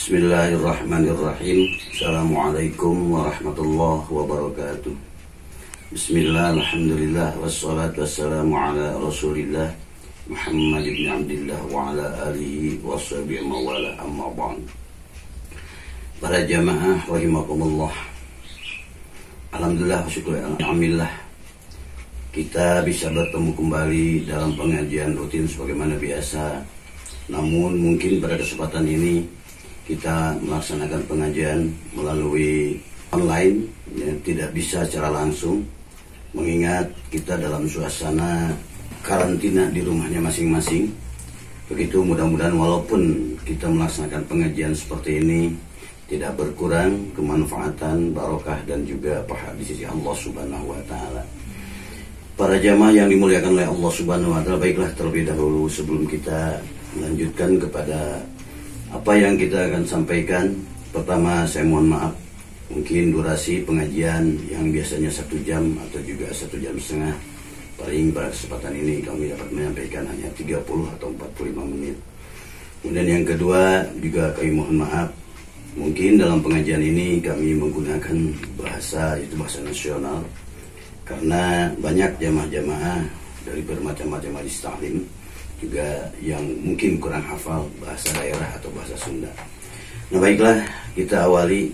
Bismillahirrahmanirrahim. Assalamualaikum warahmatullahi wabarakatuh. Bismillah, alhamdulillah, wassalatu wassalamu ala rasulillah Muhammad ibn Abdillah wa ala alihi wa sahbihi mawala amma ba'd. Para jamaah rahimakumullah, alhamdulillah wa syukur alhamdulillah, kita bisa bertemu kembali dalam pengajian rutin sebagaimana biasa. Namun mungkin pada kesempatan ini kita melaksanakan pengajian melalui online, ya, tidak bisa secara langsung, mengingat kita dalam suasana karantina di rumahnya masing-masing. Begitu, mudah-mudahan walaupun kita melaksanakan pengajian seperti ini tidak berkurang kemanfaatan, barokah dan juga pahala di sisi Allah Subhanahu wa taala. Para jamaah yang dimuliakan oleh Allah Subhanahu wa taala, baiklah terlebih dahulu sebelum kita melanjutkan kepada apa yang kita akan sampaikan, pertama saya mohon maaf, mungkin durasi pengajian yang biasanya 1 jam atau juga 1 jam setengah, paling pada kesempatan ini kami dapat menyampaikan hanya 30 atau 45 menit. Kemudian yang kedua juga kami mohon maaf, mungkin dalam pengajian ini kami menggunakan bahasa, itu bahasa nasional, karena banyak jamaah-jamaah dari bermacam-macam majelis taklim juga yang mungkin kurang hafal bahasa daerah atau bahasa Sunda. Nah baiklah, kita awali.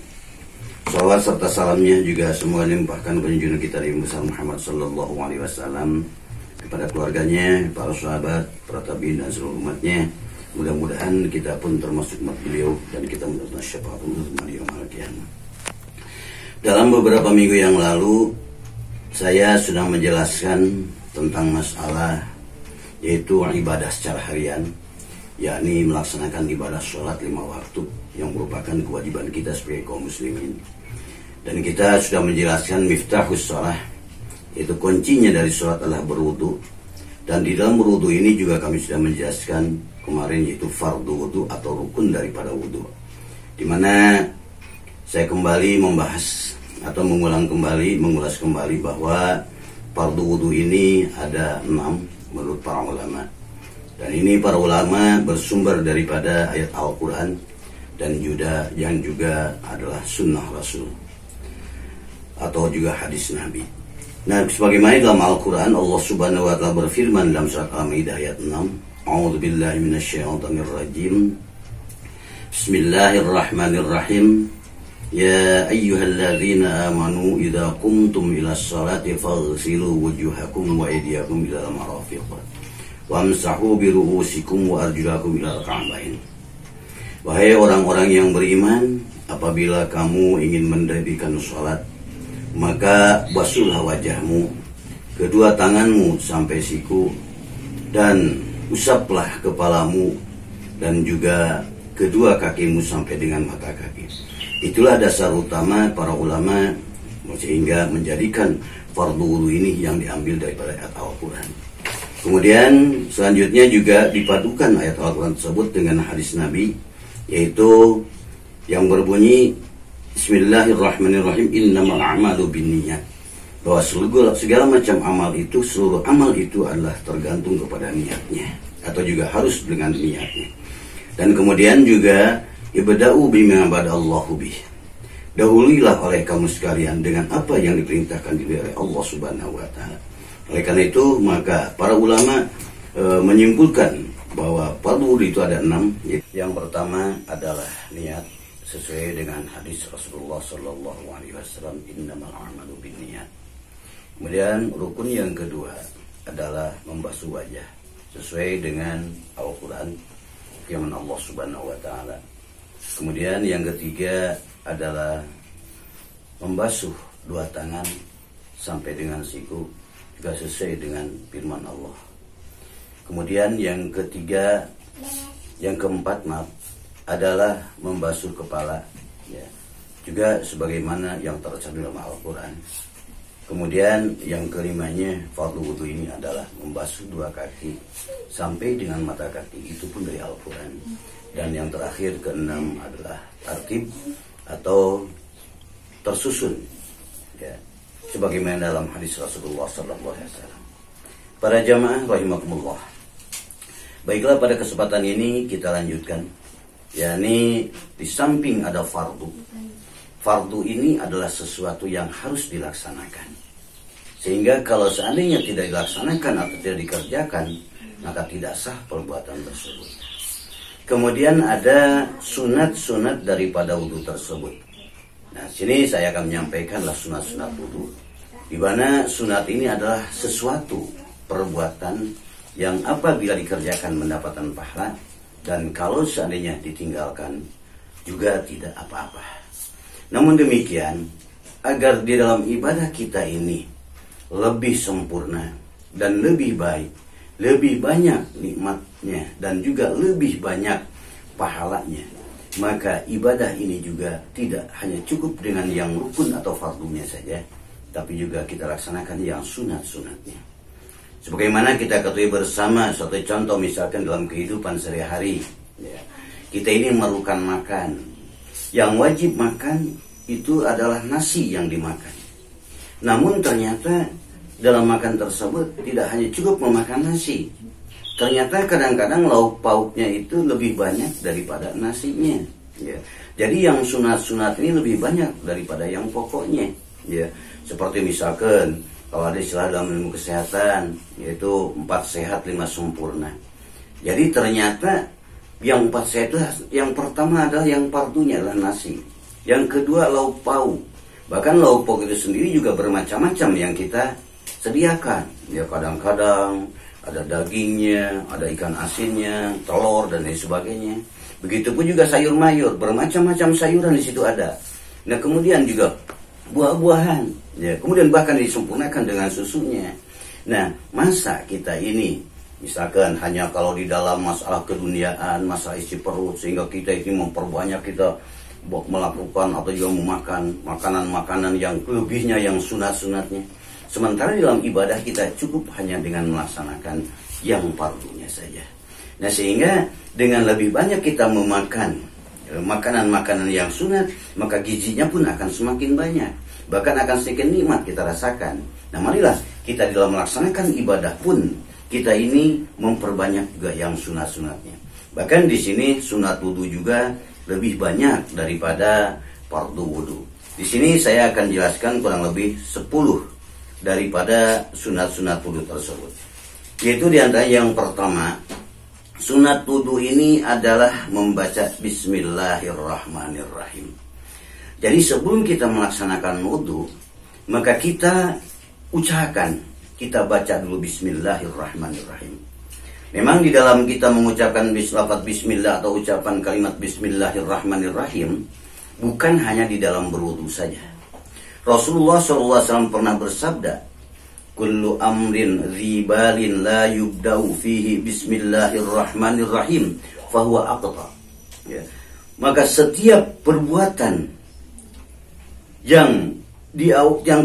Salawat serta salamnya juga semoga dilimpahkan kepada junjungan kita Nabi Muhammad sallallahu alaihi wasallam, kepada keluarganya, para sahabat, para tabi'in dan seluruh umatnya. Mudah-mudahan kita pun termasuk umat beliau dan kita mendapatkan syafaat untuk beliau malam. Dalam beberapa minggu yang lalu saya sudah menjelaskan tentang masalah yaitu ibadah secara harian, yakni melaksanakan ibadah sholat 5 waktu yang merupakan kewajiban kita sebagai kaum muslimin. Dan kita sudah menjelaskan miftahus sholat, yaitu kuncinya dari sholat adalah berwudu. Dan di dalam berwudu ini juga kami sudah menjelaskan kemarin, yaitu fardu wudu atau rukun daripada wudu, dimana saya kembali membahas atau mengulas kembali bahwa fardu wudu ini ada 6 menurut para ulama, dan ini para ulama bersumber daripada ayat Al-Quran dan yang juga adalah sunnah Rasul atau juga hadis Nabi. Nah, sebagaimana dalam Al-Quran Allah Subhanahu wa taala berfirman dalam surat Al-Maidah ayat 6, A'udzubillahi minasyaitonirrajim. Bismillahirrahmanirrahim. Ya ayyuhalladzina amanu idza qumtum ilas salati faghsilu wujuhakum wa aydiyakum ilal marafiq wamsahu bi ru'usikum wa arjulakum ilal ka'bain. Wahai orang-orang yang beriman, apabila kamu ingin mendirikan salat, maka basuhlah wajahmu, kedua tanganmu sampai siku, dan usaplah kepalamu dan juga kedua kakimu sampai dengan mata kaki. Itulah dasar utama para ulama sehingga menjadikan fardu wudu ini yang diambil daripada ayat Al-Quran. Kemudian selanjutnya juga dipadukan ayat Al-Quran tersebut dengan hadis Nabi, yaitu yang berbunyi Bismillahirrahmanirrahim, innamal a'malu binniyat, bahwa segala macam amal itu, seluruh amal itu adalah tergantung kepada niatnya, atau juga harus dengan niatnya. Dan kemudian juga ibda'u bima bada'allahu bih, dahulilah oleh kamu sekalian dengan apa yang diperintahkan oleh Allah Subhanahu wa taala. Oleh karena itu maka para ulama menyimpulkan bahwa fardu wudu itu ada 6. Yang pertama adalah niat sesuai dengan hadis Rasulullah sallallahu alaihi wasallam, innamal a'malu binniyat. Kemudian rukun yang kedua adalah membasuh wajah sesuai dengan Al-Quran, firman Allah Subhanahu wa taala. Kemudian yang ketiga adalah membasuh 2 tangan sampai dengan siku, juga sesuai dengan firman Allah. Kemudian yang keempat adalah membasuh kepala, ya, juga sebagaimana yang tercantum dalam Al-Quran. Kemudian yang kelimanya, fardu wudu ini adalah membasuh 2 kaki sampai dengan mata kaki, itu pun dari Al-Quran. Dan yang terakhir keenam adalah tartib atau tersusun, ya, sebagaimana dalam hadis Rasulullah sallallahu alaihi wasallam. Para jamaah rahimakumullah, baiklah pada kesempatan ini kita lanjutkan yakni di samping ada fardu. Fardu ini adalah sesuatu yang harus dilaksanakan. Sehingga kalau seandainya tidak dilaksanakan atau tidak dikerjakan, maka tidak sah perbuatan tersebut. Kemudian ada sunat-sunat daripada wudu tersebut. Nah, sini saya akan menyampaikanlah sunat-sunat wudu, di mana sunat ini adalah sesuatu perbuatan yang apabila dikerjakan mendapatkan pahala, dan kalau seandainya ditinggalkan juga tidak apa-apa. Namun demikian, agar di dalam ibadah kita ini lebih sempurna dan lebih baik, lebih banyak nikmatnya dan juga lebih banyak pahalanya, maka ibadah ini juga tidak hanya cukup dengan yang rukun atau fardunya saja, tapi juga kita laksanakan yang sunat-sunatnya. Sebagaimana kita ketahui bersama, suatu contoh misalkan dalam kehidupan sehari-hari, ya, kita ini memerlukan makan. Yang wajib makan itu adalah nasi yang dimakan. Namun ternyata dalam makan tersebut tidak hanya cukup memakan nasi. Ternyata kadang-kadang lauk pauknya itu lebih banyak daripada nasinya. Ya. Jadi yang sunat-sunat ini lebih banyak daripada yang pokoknya. Ya. Seperti misalkan kalau ada istilah dalam ilmu kesehatan, yaitu 4 sehat 5 sempurna. Jadi ternyata yang 4 sehat itu, yang pertama adalah yang fardunya adalah nasi. Yang kedua lauk pauk. Bahkan lauk pauk itu sendiri juga bermacam-macam yang kita sediakan. Ya, kadang-kadang ada dagingnya, ada ikan asinnya, telur dan lain sebagainya. Begitupun juga sayur mayur, bermacam-macam sayuran di situ ada. Nah, kemudian juga buah-buahan, ya, kemudian bahkan disempurnakan dengan susunya. Nah, masa kita ini misalkan hanya kalau di dalam masalah keduniaan, masalah isi perut, sehingga kita ini memperbanyak, kita melakukan atau juga memakan makanan-makanan yang lebihnya, yang sunat-sunatnya. Sementara dalam ibadah kita cukup hanya dengan melaksanakan yang fardunya saja. Nah, sehingga dengan lebih banyak kita memakan makanan-makanan yang sunat, maka gizinya pun akan semakin banyak. Bahkan akan sedikit nikmat kita rasakan. Nah, marilah kita dalam melaksanakan ibadah pun kita ini memperbanyak juga yang sunat-sunatnya. Bahkan di sini sunat wudu juga lebih banyak daripada fardu wudu. Di sini saya akan jelaskan kurang lebih 10 daripada sunat-sunat wudu tersebut. Yaitu diantara yang pertama, sunat wudu ini adalah membaca Bismillahirrahmanirrahim. Jadi sebelum kita melaksanakan wudu, maka kita ucapkan, kita baca dulu Bismillahirrahmanirrahim. Memang di dalam kita mengucapkan lafaz Bismillah atau ucapan kalimat Bismillahirrahmanirrahim, bukan hanya di dalam berwudu saja. Rasulullah SAW pernah bersabda, kullu amrin ribalin la yubda'u fihi Bismillahirrahmanirrahim fahuwa aqta. Ya. Maka setiap perbuatan yang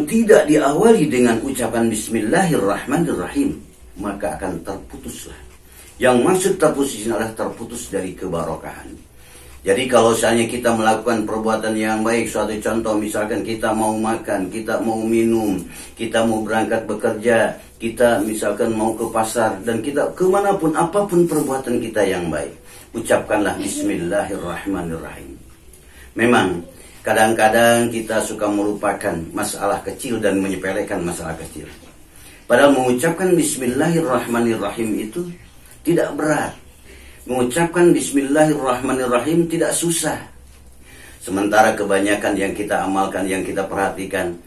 tidak diawali dengan ucapan Bismillahirrahmanirrahim, maka akan terputuslah. Yang maksud terputus adalah terputus dari kebarokahan. Jadi kalau misalnya kita melakukan perbuatan yang baik, suatu contoh misalkan kita mau makan, kita mau minum, kita mau berangkat bekerja, kita misalkan mau ke pasar, dan kita kemanapun, apapun perbuatan kita yang baik, ucapkanlah Bismillahirrahmanirrahim. Memang kadang-kadang kita suka melupakan masalah kecil dan menyepelekan masalah kecil. Padahal mengucapkan Bismillahirrahmanirrahim itu tidak berat. Mengucapkan Bismillahirrahmanirrahim tidak susah. Sementara kebanyakan yang kita amalkan, yang kita perhatikan,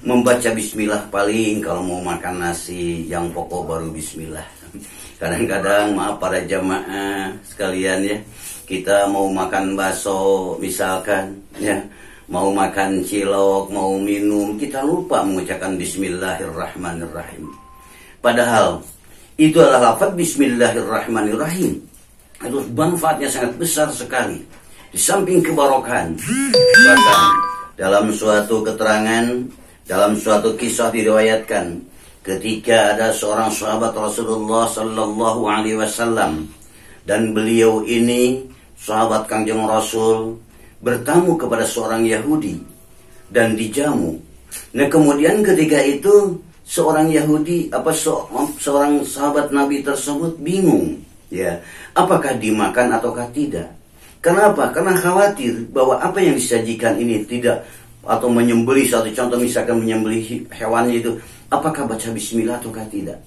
membaca Bismillah paling kalau mau makan nasi, yang pokok baru Bismillah. Kadang-kadang maaf para jamaah sekalian ya, kita mau makan bakso misalkan, ya, mau makan cilok, mau minum, kita lupa mengucapkan Bismillahirrahmanirrahim. Padahal itu adalah lafaz Bismillahirrahmanirrahim. Itu manfaatnya sangat besar sekali. Di samping kebarokan, bahkan dalam suatu keterangan, dalam suatu kisah diriwayatkan, ketika ada seorang sahabat Rasulullah Sallallahu Alaihi Wasallam, dan beliau ini sahabat Kangjeng Rasul, bertamu kepada seorang Yahudi dan dijamu. Nah, kemudian ketika itu seorang Yahudi, seorang sahabat Nabi tersebut bingung, ya, apakah dimakan ataukah tidak? Kenapa? Karena khawatir bahwa apa yang disajikan ini tidak, atau menyembelih, satu contoh misalkan menyembelih hewannya itu, apakah baca bismillah ataukah tidak?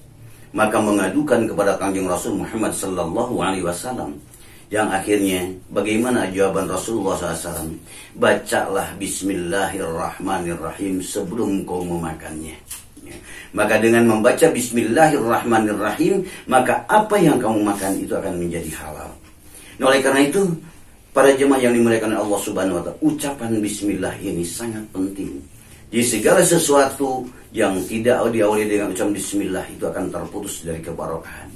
Maka mengadukan kepada Kanjeng Rasul Muhammad sallallahu alaihi wasallam. Yang akhirnya bagaimana jawaban Rasulullah SAW? Bacalah bismillahirrahmanirrahim sebelum kau memakannya. Maka dengan membaca bismillahirrahmanirrahim, maka apa yang kamu makan itu akan menjadi halal. Nah, oleh karena itu, para jemaah yang dimuliakan Allah Subhanahu wa Ta'ala, ucapan bismillah ini sangat penting. Jadi segala sesuatu yang tidak diawali dengan ucapan bismillah itu akan terputus dari kebarokahan.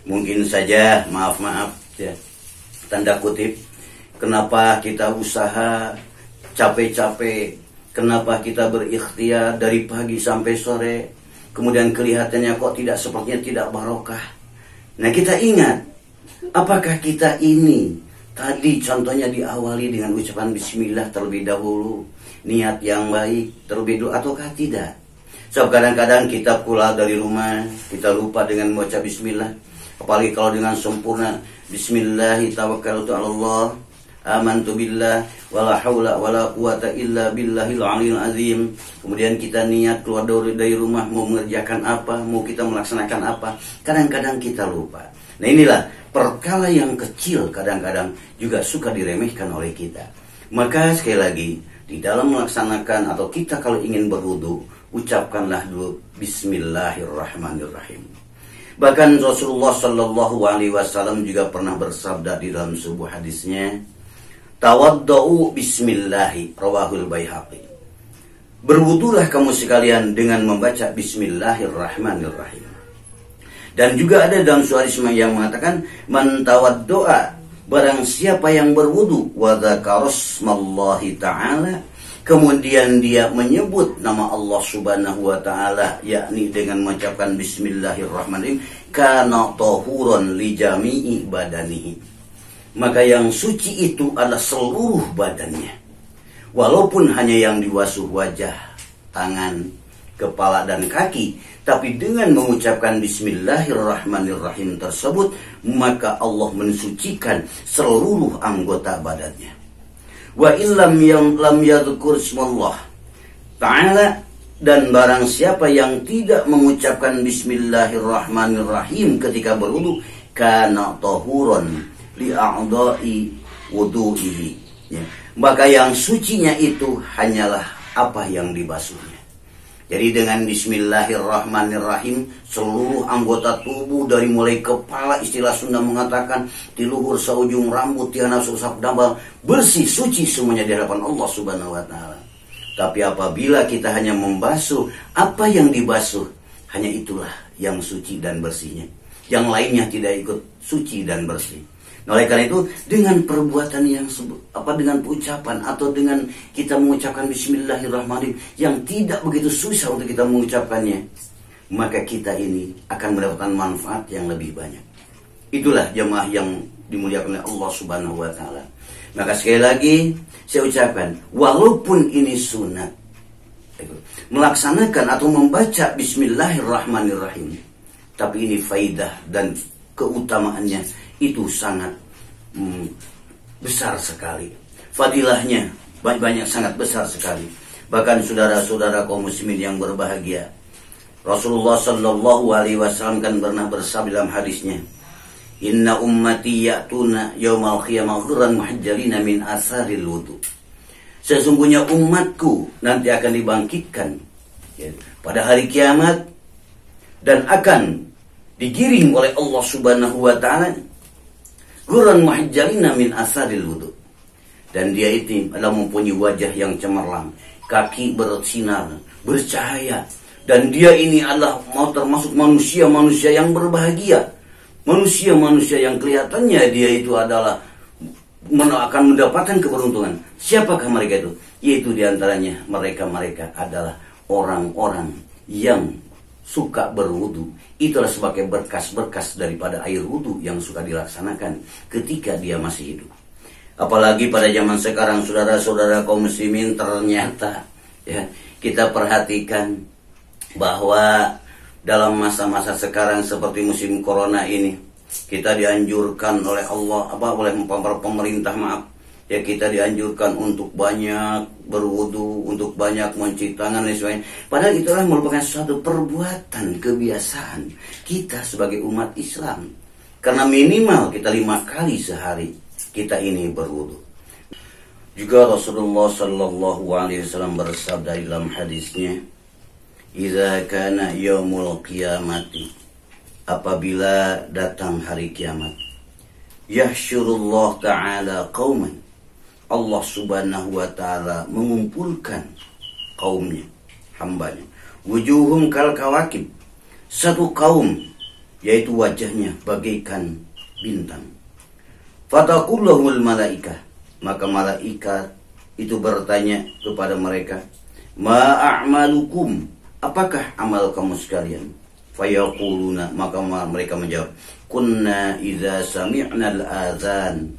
Mungkin saja, maaf ya, tanda kutip, kenapa kita usaha capek-capek, kenapa kita berikhtiar dari pagi sampai sore, kemudian kelihatannya kok sepertinya tidak barokah. Nah, kita ingat, apakah kita ini tadi contohnya diawali dengan ucapan bismillah terlebih dahulu, niat yang baik terlebih dahulu, ataukah tidak? Sebab kadang-kadang kita pulang dari rumah, kita lupa dengan membaca bismillah. Apalagi kalau dengan sempurna, bismillahi tawakkaltu 'alallah, amantu billah, wala haula wala quwata illa billahil aliyil azim. Kemudian kita niat keluar dari rumah, mau mengerjakan apa, mau kita melaksanakan apa, kadang-kadang kita lupa. Nah, inilah perkara yang kecil kadang-kadang juga suka diremehkan oleh kita. Maka sekali lagi, di dalam melaksanakan atau kita kalau ingin berwudu, ucapkanlah dulu bismillahirrahmanirrahim. Bahkan Rasulullah Shallallahu Alaihi Wasallam juga pernah bersabda di dalam sebuah hadisnya, tawaddau bismillahi, rawahul Baihaqi. Berwudulah kamu sekalian dengan membaca bismillahirrahmanirrahim. Dan juga ada dalam suatu hadis yang mengatakan, man tawaddoa, barang siapa yang berwudu, wa dzakarasmallahi ta'ala, kemudian dia menyebut nama Allah Subhanahu wa Ta'ala, yakni dengan mengucapkan bismillahirrahmanirrahim, kana tahuran li jami'i badanihi, maka yang suci itu adalah seluruh badannya, walaupun hanya yang diwasuh wajah, tangan, kepala dan kaki, tapi dengan mengucapkan bismillahirrahmanirrahim tersebut, maka Allah mensucikan seluruh anggota badannya. Wa illam lam yadhkur ismallah ta'ala, dan barang siapa yang tidak mengucapkan bismillahirrahmanirrahim ketika berwudu, kana tahuran li a'dha'i wudu'ihi, ya, maka yang sucinya itu hanyalah apa yang dibasuhnya. Jadi dengan bismillahirrahmanirrahim, seluruh anggota tubuh dari mulai kepala, istilah Sunda mengatakan, di luhur seujung rambut, tiana susap dambal, bersih, suci semuanya di hadapan Allah Subhanahu wa Ta'ala. Tapi apabila kita hanya membasuh apa yang dibasuh, hanya itulah yang suci dan bersihnya. Yang lainnya tidak ikut suci dan bersih. Nah, oleh karena itu, dengan perbuatan yang dengan ucapan atau dengan kita mengucapkan bismillahirrahmanirrahim yang tidak begitu susah untuk kita mengucapkannya, maka kita ini akan mendapatkan manfaat yang lebih banyak. Itulah jemaah yang dimuliakan oleh Allah Subhanahu wa Ta'ala. Maka sekali lagi saya ucapkan, walaupun ini sunat, melaksanakan atau membaca bismillahirrahmanirrahim, tapi ini faidah dan keutamaannya itu sangat besar sekali. Fadilahnya banyak, sangat besar sekali. Bahkan saudara-saudara kaum muslimin yang berbahagia, Rasulullah Shallallahu Alaihi Wasallam kan pernah bersabda dalam hadisnya, inna ummati ya'tuna yaumal qiyamah ghurran muhajjalina min asaril wudu. Sesungguhnya umatku nanti akan dibangkitkan pada hari kiamat dan akan digiring oleh Allah Subhanahu wa Ta'ala ghurran muhajjalina min asaril wudu. Dan dia itu adalah mempunyai wajah yang cemerlang, kaki bersinar, bercahaya, dan dia ini adalah termasuk manusia-manusia yang berbahagia, manusia-manusia yang kelihatannya dia itu adalah akan mendapatkan keberuntungan. Siapakah mereka itu? Yaitu diantaranya mereka adalah orang-orang yang suka berwudu. Itulah sebagai berkas-berkas daripada air wudu yang suka dilaksanakan ketika dia masih hidup. Apalagi pada zaman sekarang, saudara-saudara kaum muslimin, ternyata ya, kita perhatikan bahwa dalam masa-masa sekarang seperti musim corona ini, Kita dianjurkan oleh Allah, oleh pemerintah, maaf. Ya, kita dianjurkan untuk banyak berwudu, untuk banyak mencuci tangan dan sebagainya. Padahal itulah merupakan suatu perbuatan, kebiasaan kita sebagai umat Islam. Karena minimal kita 5 kali sehari kita ini berwudu. Juga Rasulullah Sallallahu Alaihi Wasallam bersabda dalam hadisnya, "Idza kana yaumul qiyamati," apabila datang hari kiamat, "yahsyurullah ta'ala qauman," Allah Subhanahu wa ta'ala mengumpulkan kaumnya, hambanya, wujuhum kal kawakib, satu kaum, yaitu wajahnya bagaikan bintang. Fataqullahul malaikah, maka malaikat itu bertanya kepada mereka, "Ma a'malukum," apakah amal kamu sekalian? Fayaquluna, maka mereka menjawab, "Kunna idza sami'na al-adzan,"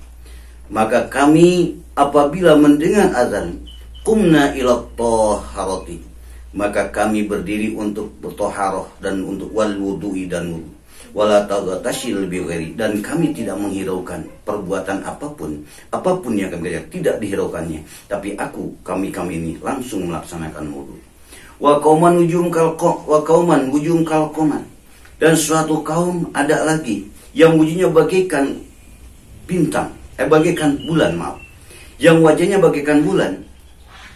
maka kami apabila mendengar azan, "Qumna ila taharati," maka kami berdiri untuk bertoharoh dan untuk wal wudu'i dan wudu, wala taghtashil bighairi, dan kami tidak menghiraukan perbuatan apapun yang kami kerjakan, tidak dihiraukannya, tapi kami ini langsung melaksanakan wudu. Wa qauman wujum kal qaman, dan suatu kaum ada lagi yang wujudnya bagaikan bintang, bagaikan bulan, yang wajahnya bagaikan bulan.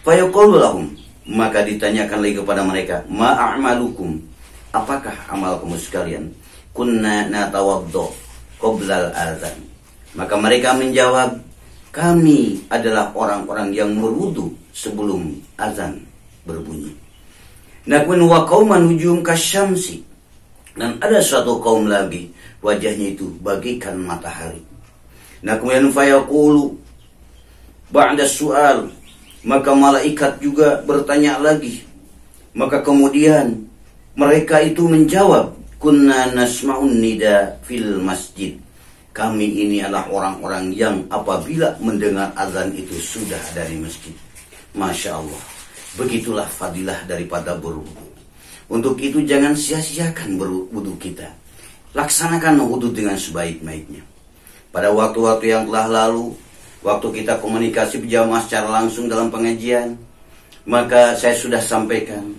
Fayaqulu lahum, maka ditanyakan lagi kepada mereka, "Ma a'malukum," apakah amal kamu sekalian? "Kunna natawaddo qoblal azan," maka mereka menjawab, kami adalah orang-orang yang berwudu sebelum azan berbunyi. Nakun wa qauman wujum kasyamsi, dan ada suatu kaum lagi wajahnya itu bagaikan matahari. Nah kemudian fayaqulu ba'da su'al, maka malaikat juga bertanya lagi. Maka kemudian mereka itu menjawab, "Kunna nasma'un nida fil masjid," kami ini adalah orang-orang yang apabila mendengar azan itu sudah ada di masjid. Masya Allah, begitulah fadilah daripada berwudu. Untuk itu jangan sia-siakan berwudu kita. Laksanakan wudu dengan sebaik-baiknya. Pada waktu-waktu yang telah lalu, waktu kita komunikasi berjamaah secara langsung dalam pengajian, maka saya sudah sampaikan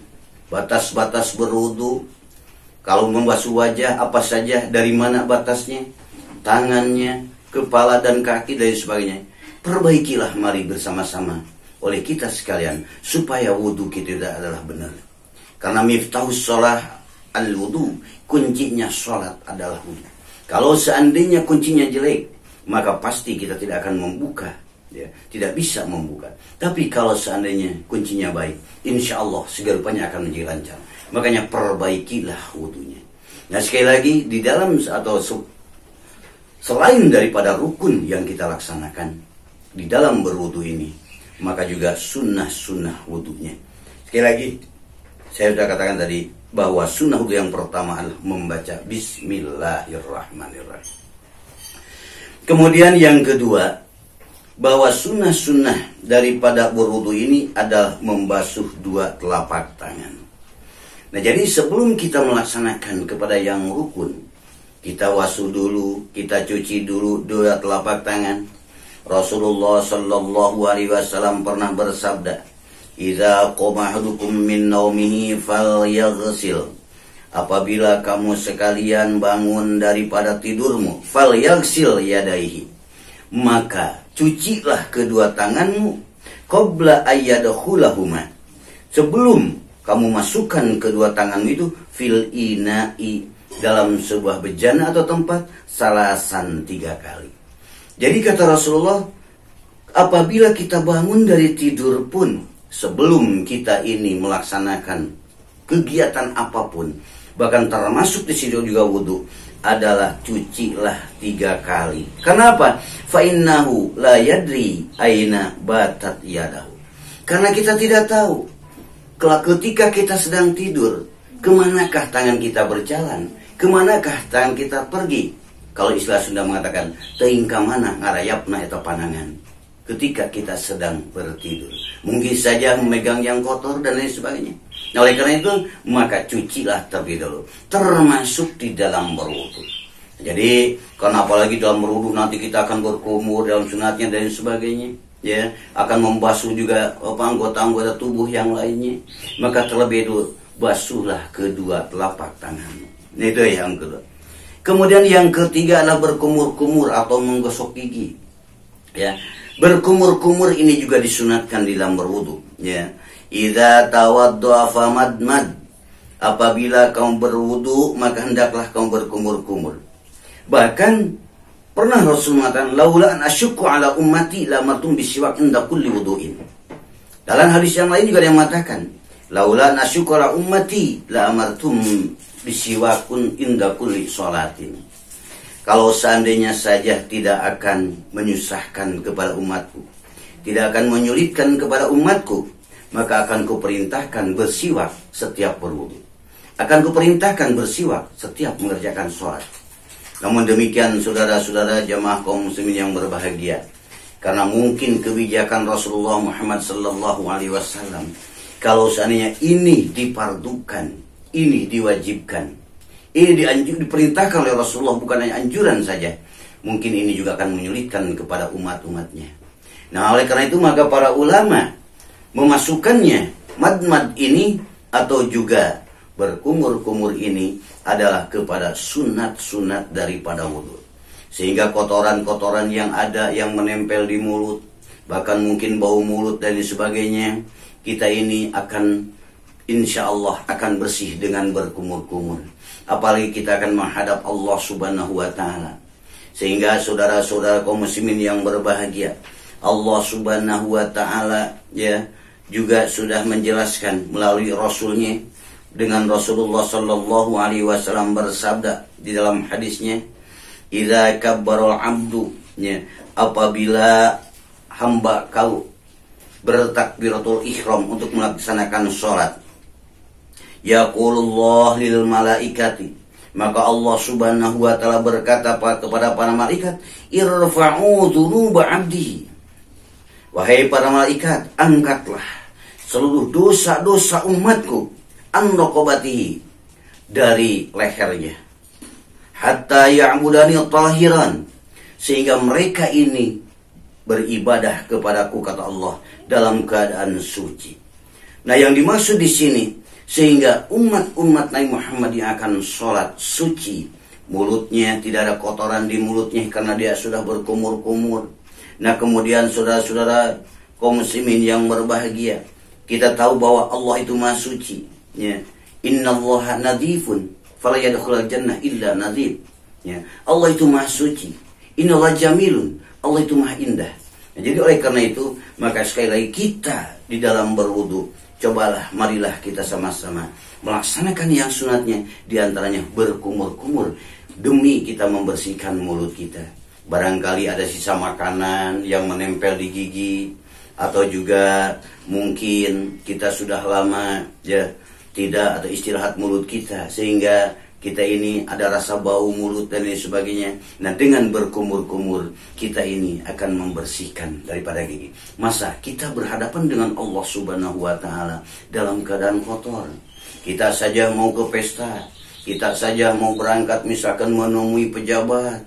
batas-batas berwudu. Kalau membasuh wajah, apa saja, dari mana batasnya, tangannya, kepala dan kaki dan sebagainya. Perbaikilah mari bersama-sama oleh kita sekalian supaya wudu kita adalah benar. Karena miftahus sholah al-wudu, kuncinya sholat adalah wudu. Kalau seandainya kuncinya jelek, maka pasti kita tidak akan membuka, ya, tidak bisa membuka. Tapi kalau seandainya kuncinya baik, insya Allah segala rupanya akan menjadi lancar. Makanya perbaikilah wudunya. Nah sekali lagi, di dalam atau selain daripada rukun yang kita laksanakan di dalam berwudu ini, maka juga sunnah-sunnah wudunya. Sekali lagi, saya sudah katakan tadi bahwa sunnah wudu yang pertama adalah membaca Bismillahirrahmanirrahim. Kemudian yang kedua, bahwa sunnah-sunnah daripada berwudu ini adalah membasuh 2 telapak tangan. Nah jadi sebelum kita melaksanakan kepada yang rukun, kita wasuh dulu, kita cuci dulu 2 telapak tangan. Rasulullah Sallallahu Alaihi Wasallam pernah bersabda, "Idza qama ahadukum min naumihi falyaghsil," apabila kamu sekalian bangun daripada tidurmu, falyaghsil yadaihi, maka cucilah kedua tanganmu, qabla ayyadkhulahuma, sebelum kamu masukkan kedua tanganmu itu, fil ina'i, dalam sebuah bejana atau tempat, salasan 3 kali. Jadi kata Rasulullah, apabila kita bangun dari tidur pun, sebelum kita ini melaksanakan kegiatan apapun, bahkan termasuk di situ juga wudu, adalah cucilah 3 kali. Kenapa? Fa innahu la yadri aina batat yadahu. Karena kita tidak tahu ketika kita sedang tidur, kemanakah tangan kita berjalan, kemanakah tangan kita pergi. Kalau istilah Sunda mengatakan, teuing ka mana ngarayapna eta panangan. Ketika kita sedang bertidur, mungkin saja memegang yang kotor dan lain sebagainya. Nah, oleh karena itu, maka cucilah terlebih dahulu, termasuk di dalam berwudu. Jadi karena apalagi dalam berwudu nanti kita akan berkumur dalam sunatnya dan sebagainya, ya, akan membasuh juga anggota-anggota tubuh yang lainnya, maka terlebih itu basuhlah kedua telapak tanganmu. Itu yang kedua. Kemudian yang ketiga adalah berkumur-kumur atau menggosok gigi. Ya, berkumur-kumur ini juga disunatkan di dalam berwudu. Ya, idza tawaddu'a famadmad. Apabila kamu berwudu maka hendaklah kamu berkumur-kumur. Bahkan pernah Rasul mengatakan, laula an asyukku ala ummati la martum bisiwak inda kulli wudu'in. Dalam hadis yang lain juga yang mengatakan, laula an asyukku ala ummati la amartum bisiwakun inda kulli sholatin. Kalau seandainya saja tidak akan menyusahkan kepada umatku, tidak akan menyulitkan kepada umatku, maka akan kuperintahkan bersiwak setiap berwudu. Akan kuperintahkan bersiwak setiap mengerjakan sholat. Namun demikian saudara-saudara jamaah kaum muslimin yang berbahagia, karena mungkin kebijakan Rasulullah Muhammad SAW, kalau seandainya ini dipardukan, ini diwajibkan, ini diperintahkan oleh Rasulullah, bukan hanya anjuran saja, mungkin ini juga akan menyulitkan kepada umat-umatnya. Nah, oleh karena itu maka para ulama memasukkannya madmad ini atau juga berkumur-kumur ini adalah kepada sunat-sunat daripada wudu. Sehingga kotoran-kotoran yang ada yang menempel di mulut, bahkan mungkin bau mulut dan sebagainya, kita ini akan insya Allah akan bersih dengan berkumur-kumur. Apalagi kita akan menghadap Allah Subhanahu wa ta'ala. Sehingga saudara-saudara kaum muslimin yang berbahagia, Allah Subhanahu wa ta'ala ya juga sudah menjelaskan melalui Rasulnya, dengan Rasulullah Sallallahu Alaihi Wasallam bersabda di dalam hadisnya, idza kabbarul abdu, ya, apabila hamba kau bertakbiratul ihram untuk melaksanakan sholat, yaqulullah lil malaikati, maka Allah Subhanahu wa ta'ala berkata kepada para malaikat, irfa'u dzunuba abdihi, wahai para malaikat, angkatlah seluruh dosa-dosa umatku an raqabatihi, dari lehernya, hatta ya'budani tahiran, sehingga mereka ini beribadah kepadaku, kata Allah, dalam keadaan suci. Nah, yang dimaksud di sini, sehingga umat-umat Nabi Muhammad yang akan sholat suci, mulutnya tidak ada kotoran di mulutnya karena dia sudah berkumur-kumur. Nah, kemudian saudara-saudara kaum muslimin yang berbahagia, kita tahu bahwa Allah itu maha suci. Ya, innallaha nadhifun fala yadkhulul jannah illa nadhif. Ya, Allah itu maha suci. Innallaha jamilun, Allah itu maha indah. Nah, jadi oleh karena itu maka sekali lagi kita di dalam berwudu, cobalah marilah kita sama-sama melaksanakan yang sunatnya, diantaranya berkumur-kumur demi kita membersihkan mulut kita. Barangkali ada sisa makanan yang menempel di gigi, atau juga mungkin kita sudah lama ya tidak atau istirahat mulut kita, sehingga kita ini ada rasa bau mulut dan lain sebagainya. Nah, dengan berkumur-kumur kita ini akan membersihkan daripada gigi. Masa kita berhadapan dengan Allah Subhanahu wa ta'ala dalam keadaan kotor? Kita saja mau ke pesta, kita saja mau berangkat misalkan menemui pejabat,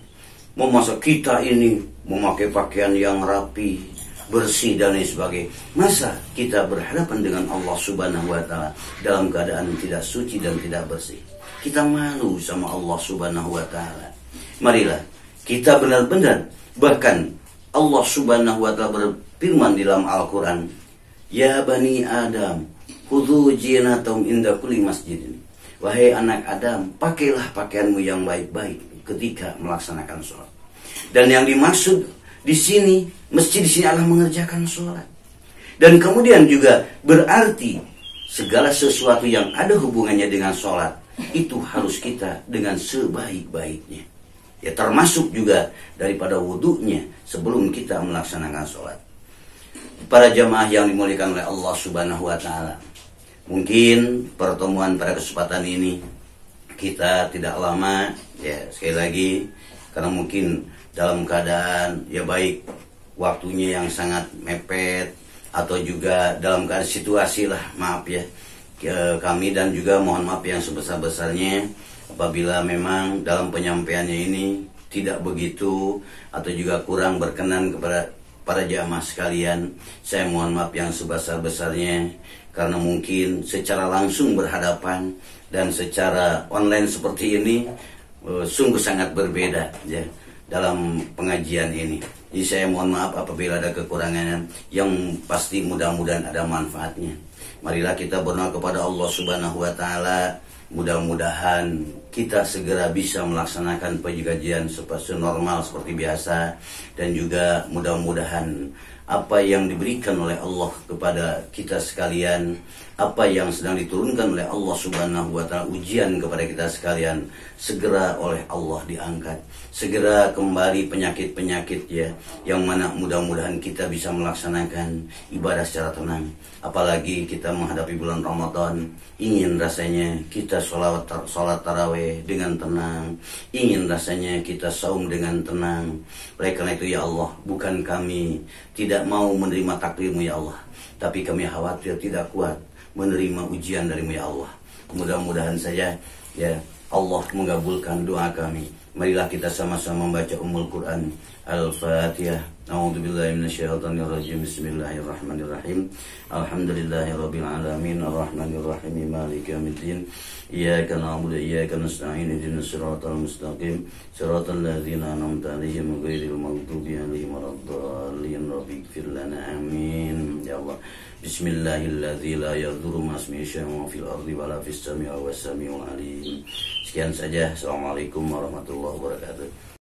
masa kita ini memakai pakaian yang rapi, bersih dan lain sebagainya. Masa kita berhadapan dengan Allah Subhanahu wa ta'ala dalam keadaan tidak suci dan tidak bersih? Kita malu sama Allah Subhanahu wa ta'ala. Marilah kita benar-benar, bahkan Allah Subhanahu wa ta'ala berfirman di dalam Al-Quran, ya bani Adam khudhu zinatakum inda kulli masjidin, wahai anak Adam, pakailah pakaianmu yang baik-baik ketika melaksanakan sholat. Dan yang dimaksud di sini, masjid di sini adalah mengerjakan sholat. Dan kemudian juga berarti segala sesuatu yang ada hubungannya dengan sholat itu harus kita dengan sebaik-baiknya. Ya, termasuk juga daripada wudunya sebelum kita melaksanakan sholat. Para jamaah yang dimuliakan oleh Allah Subhanahu wa ta'ala, mungkin pertemuan pada kesempatan ini kita tidak lama, ya sekali lagi, karena mungkin dalam keadaan ya baik waktunya yang sangat mepet, atau juga dalam keadaan situasi lah, maaf ya kami, dan juga mohon maaf yang sebesar-besarnya Apabila memang dalam penyampaiannya ini tidak begitu atau juga kurang berkenan kepada para jamaah sekalian, saya mohon maaf yang sebesar-besarnya, karena mungkin secara langsung berhadapan dan secara online seperti ini sungguh sangat berbeda ya dalam pengajian ini. Jadi saya mohon maaf apabila ada kekurangannya, yang pasti mudah-mudahan ada manfaatnya. Marilah kita berdoa kepada Allah Subhanahu wa taala, mudah-mudahan kita segera bisa melaksanakan pengajian seperti normal seperti biasa, dan juga mudah-mudahan apa yang diberikan oleh Allah kepada kita sekalian, apa yang sedang diturunkan oleh Allah Subhanahu wa taala, ujian kepada kita sekalian, segera oleh Allah diangkat, segera kembali penyakit-penyakit ya, yang mana mudah-mudahan kita bisa melaksanakan ibadah secara tenang. Apalagi kita menghadapi bulan Ramadan, ingin rasanya kita sholat tarawih dengan tenang, ingin rasanya kita saum dengan tenang. Oleh karena itu ya Allah, bukan kami tidak mau menerima takdirmu ya Allah, tapi kami khawatir tidak kuat menerima ujian darimu ya Allah. Mudah-mudahan saja ya Allah mengabulkan doa kami. Marilah kita sama-sama membaca Ummul Quran Al-Fatihah. A'udzubillahi minasyaitonirrajim. Bismillahirrahmanirrahim. Alhamdulillahirabbil alamin arrahmanirrahim maliki yaumiddin. Iyyaka na'budu wa iyyaka nasta'in ihdinas siratal mustaqim siratal ladzina an'amta 'alaihim ghairil maghdubi 'alaihim waladdallin. Rabbighfir lana amin. Ya Allah. Bismillahilladzi la yadurru ma'asmihi syai'un fil ardi wala fis sami'i was sami'ul alim. Sekian saja. Assalamualaikum warahmatullahi wabarakatuh.